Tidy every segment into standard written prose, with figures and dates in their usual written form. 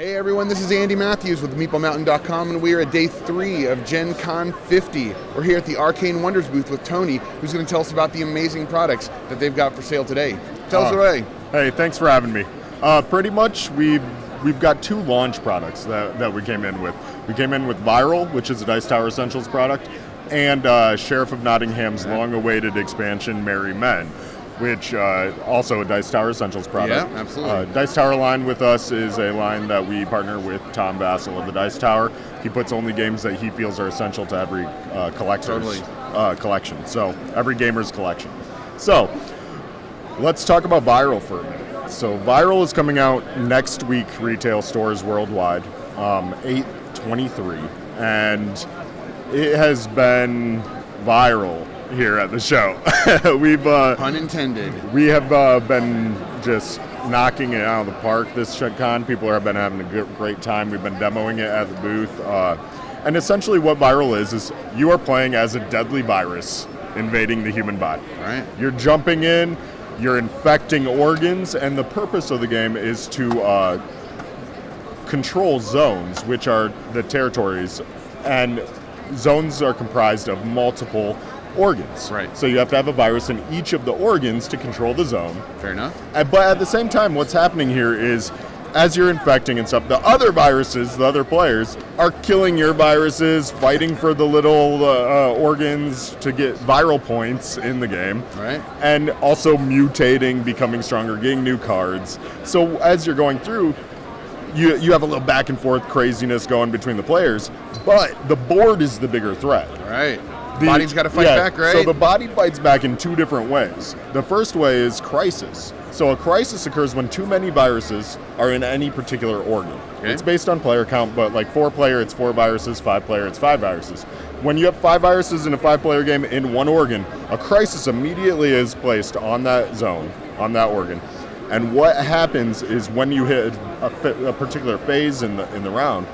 Hey everyone, this is Andy Matthews with MeepleMountain.com, and we are at day 3 of Gen Con 50. We're here at the Arcane Wonders booth with Tony, who's going to tell us about the amazing products that they've got for sale today. Tell us away. Hey, thanks for having me. Pretty much, we've got 2 launch products that we came in with. We came in with Viral, which is a Dice Tower Essentials product, and Sherif of Nottingham's long-awaited expansion, Merry Men, which also a Dice Tower Essentials product. Yeah, absolutely. Dice Tower line with us is a line that we partner with Tom Vassell of the Dice Tower. He puts only games that he feels are essential to every collector's collection. So every gamer's collection. So let's talk about Viral for a minute. So Viral is coming out next week, retail stores worldwide, 8/23, and it has been viral here at the show. We've pun intended. We have been just knocking it out of the park this con. People have been having a great time. We've been demoing it at the booth. And essentially what Viral is you are playing as a deadly virus invading the human body. Right. You're jumping in, you're infecting organs, and the purpose of the game is to control zones, which are the territories, and zones are comprised of multiple organs. Right. So you have to have a virus in each of the organs to control the zone. Fair enough. But at the same time, what's happening here is, as you're infecting and stuff, the other viruses, the other players, are killing your viruses, fighting for the little organs to get viral points in the game. Right. And also mutating, becoming stronger, getting new cards. So as you're going through, you have a little back and forth craziness going between the players, but the board is the bigger threat. Right. The body's got to fight back, right? So the body fights back in 2 different ways. The first way is crisis. So a crisis occurs when too many viruses are in any particular organ. Okay. It's based on player count, but like 4-player, it's 4 viruses, 5-player, it's 5 viruses. When you have 5 viruses in a 5-player game in one organ, a crisis immediately is placed on that zone, on that organ. And what happens is when you hit a particular phase in the round,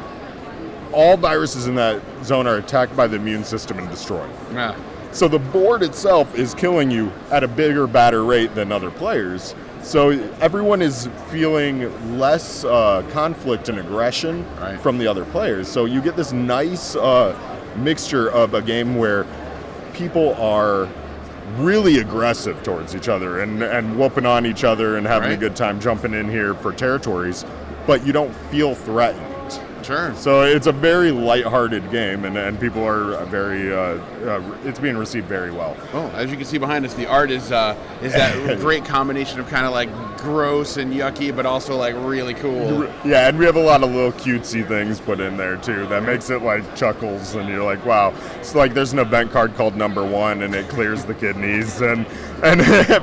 all viruses in that zone are attacked by the immune system and destroyed. Yeah. So the board itself is killing you at a bigger, badder rate than other players. So everyone is feeling less conflict and aggression from the other players. So you get this nice mixture of a game where people are really aggressive towards each other and whooping on each other and having a good time jumping in here for territories, but you don't feel threatened. Sure. So it's a very lighthearted game, and people are very, it's being received very well. Oh, as you can see behind us, the art is that great combination of kind of like gross and yucky, but also like really cool. Yeah, and we have a lot of little cutesy things put in there too that makes it like chuckles, and you're like, wow. It's like there's an event card called Number 1, and it clears the kidneys, and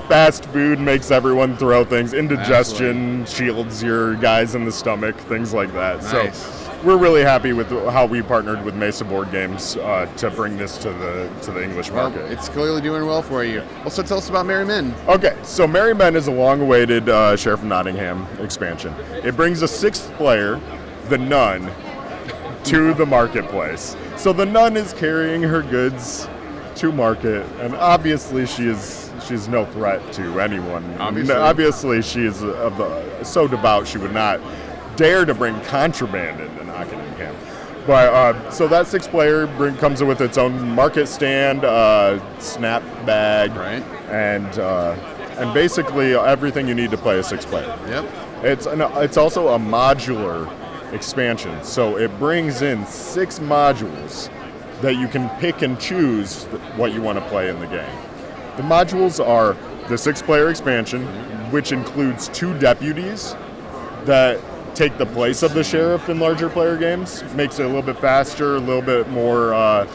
fast food makes everyone throw things. Indigestion shields your guys in the stomach, things like that. Nice. So we're really happy with how we partnered with Mesa Board Games to bring this to the English market. Well, it's clearly doing well for you. Also, tell us about Merry Men. Okay, so Merry Men is a long-awaited Sheriff of Nottingham expansion. It brings a 6th player, the Nun, to the marketplace. So the Nun is carrying her goods to market, and obviously she's no threat to anyone. Obviously she is so devout she would not dare to bring contraband into Nottingham. But so that 6th player comes with its own market stand, snap bag, and basically everything you need to play a 6th player. Yep. It's also a modular expansion, so it brings in 6 modules that you can pick and choose what you want to play in the game. The modules are the 6th player expansion, which includes 2 deputies that take the place of the sheriff in larger player games. Makes it a little bit faster, a little bit more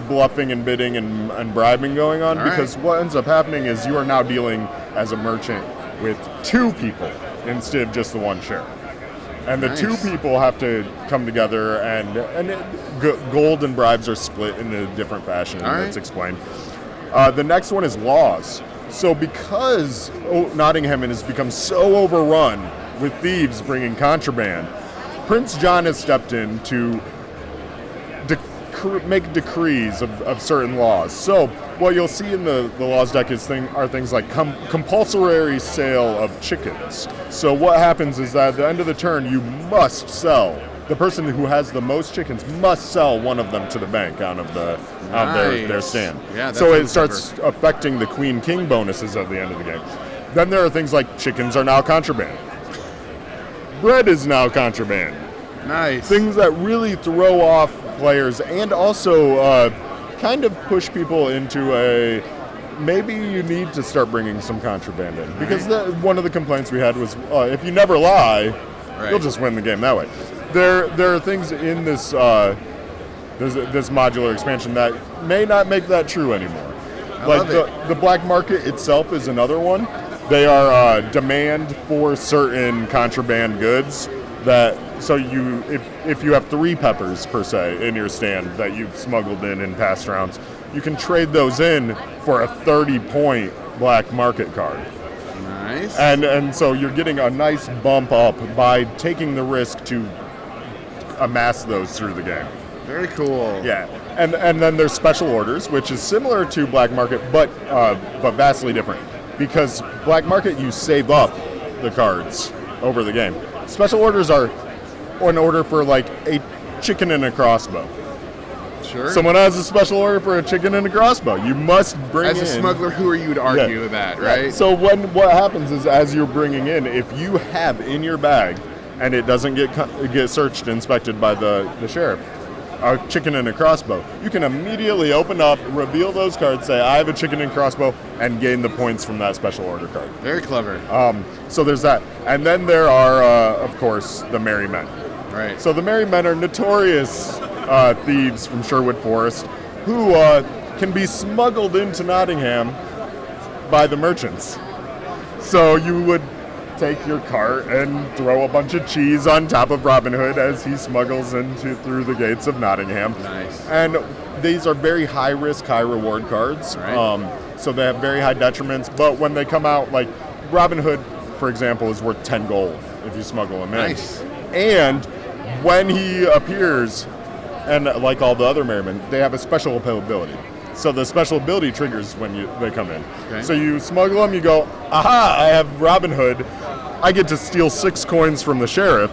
bluffing and bidding and bribing going on. Because what ends up happening is you are now dealing as a merchant with 2 people instead of just the one sheriff. And the 2 people have to come together, and gold and bribes are split in a different fashion, and it's explained. The next one is laws. So because Nottingham has become so overrun with thieves bringing contraband, Prince John has stepped in to make decrees of certain laws. So what you'll see in the laws deck are things like compulsory sale of chickens. So what happens is that at the end of the turn, you must sell. The person who has the most chickens must sell one of them to the bank out of their stand. Yeah, so it starts affecting the queen-king bonuses at the end of the game. Then there are things like chickens are now contraband. Bread is now contraband. Nice. Things that really throw off players and also kind of push people into maybe you need to start bringing some contraband in. Because one of the complaints we had was if you never lie, you'll just win the game that way. There are things in this modular expansion that may not make that true anymore. Like the black market itself is another one. They are demand for certain contraband goods so if you have 3 peppers per se in your stand that you've smuggled in past rounds, you can trade those in for a 30-point black market card. Nice. And so you're getting a nice bump up by taking the risk to amass those through the game. Very cool. Yeah, and then there's special orders, which is similar to black market, but vastly different. Because black market, you save up the cards over the game. Special orders are an order for like a chicken and a crossbow. Sure. Someone has a special order for a chicken and a crossbow. You must bring in. As a smuggler, who are you to argue that, right? Yeah. So what happens is, as you're bringing in, if you have in your bag and it doesn't get searched, inspected by the sheriff, a chicken and a crossbow, you can immediately open up, reveal those cards, say, I have a chicken and crossbow, and gain the points from that special order card. Very clever. So there's that. And then there are, of course, the Merry Men. Right. So the Merry Men are notorious thieves from Sherwood Forest who can be smuggled into Nottingham by the merchants. So you would take your cart and throw a bunch of cheese on top of Robin Hood as he smuggles through the gates of Nottingham. Nice. And these are very high risk, high reward cards. Right. So they have very high detriments, but when they come out, like Robin Hood, for example, is worth 10 gold if you smuggle him in. Nice. And when he appears, and like all the other Merrymen, they have a special ability. So the special ability triggers when they come in. Okay. So you smuggle them, you go, aha, I have Robin Hood. I get to steal 6 coins from the sheriff.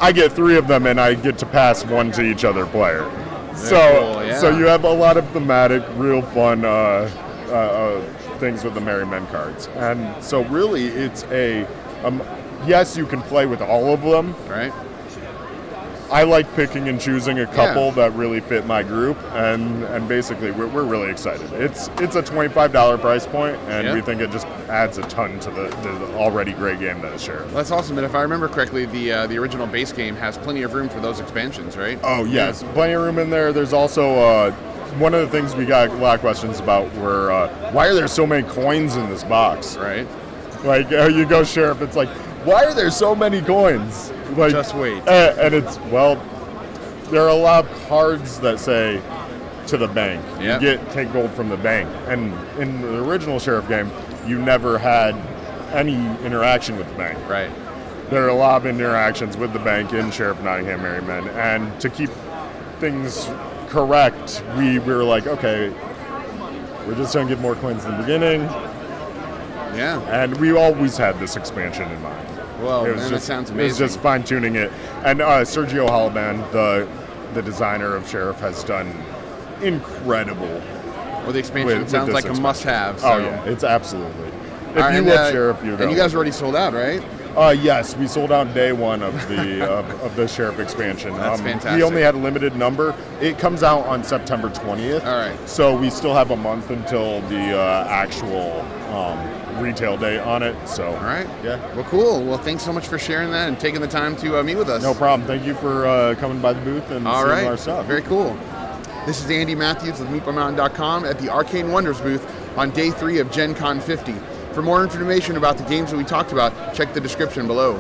I get 3 of them, and I get to pass 1 to each other player. So you have a lot of thematic, real fun things with the Merry Men cards. And so really it's yes, you can play with all of them. Right. I like picking and choosing a couple that really fit my group, and basically we're really excited. It's a $25 price point, and we think it just adds a ton to the already great game that is Sheriff. That's awesome. And if I remember correctly, the original base game has plenty of room for those expansions, right? Oh yes, plenty of room in there. There's also one of the things we got a lot of questions about were why are there so many coins in this box? Right. Like you go Sheriff, it's like, why are there so many coins? Like, just wait. And it's, there are a lot of cards that say to the bank. Yep. You take gold from the bank. And in the original Sheriff game, you never had any interaction with the bank. Right. There are a lot of interactions with the bank in Sheriff Nottingham Merry Men. And to keep things correct, we were like, okay, we're just going to give more coins in the beginning. Yeah. And we always had this expansion in mind. Well, that sounds amazing. It was just fine-tuning it. And Sergio Halaban, the designer of Sheriff, has done incredible. Well, the expansion sounds like a must-have. So. Oh, yeah, it's absolutely. If you love Sheriff, you know. And you guys already sold out, right? Yes, we sold out day 1 of the of the Sheriff expansion. That's fantastic. We only had a limited number. It comes out on September 20th. All right. So we still have a month until the actual retail date on it. So. All right. Yeah. Well, cool. Well, thanks so much for sharing that and taking the time to meet with us. No problem. Thank you for coming by the booth and seeing our stuff. Very cool. This is Andy Matthews with MeepleMountain.com at the Arcane Wonders booth on day 3 of Gen Con 50. For more information about the games that we talked about, check the description below.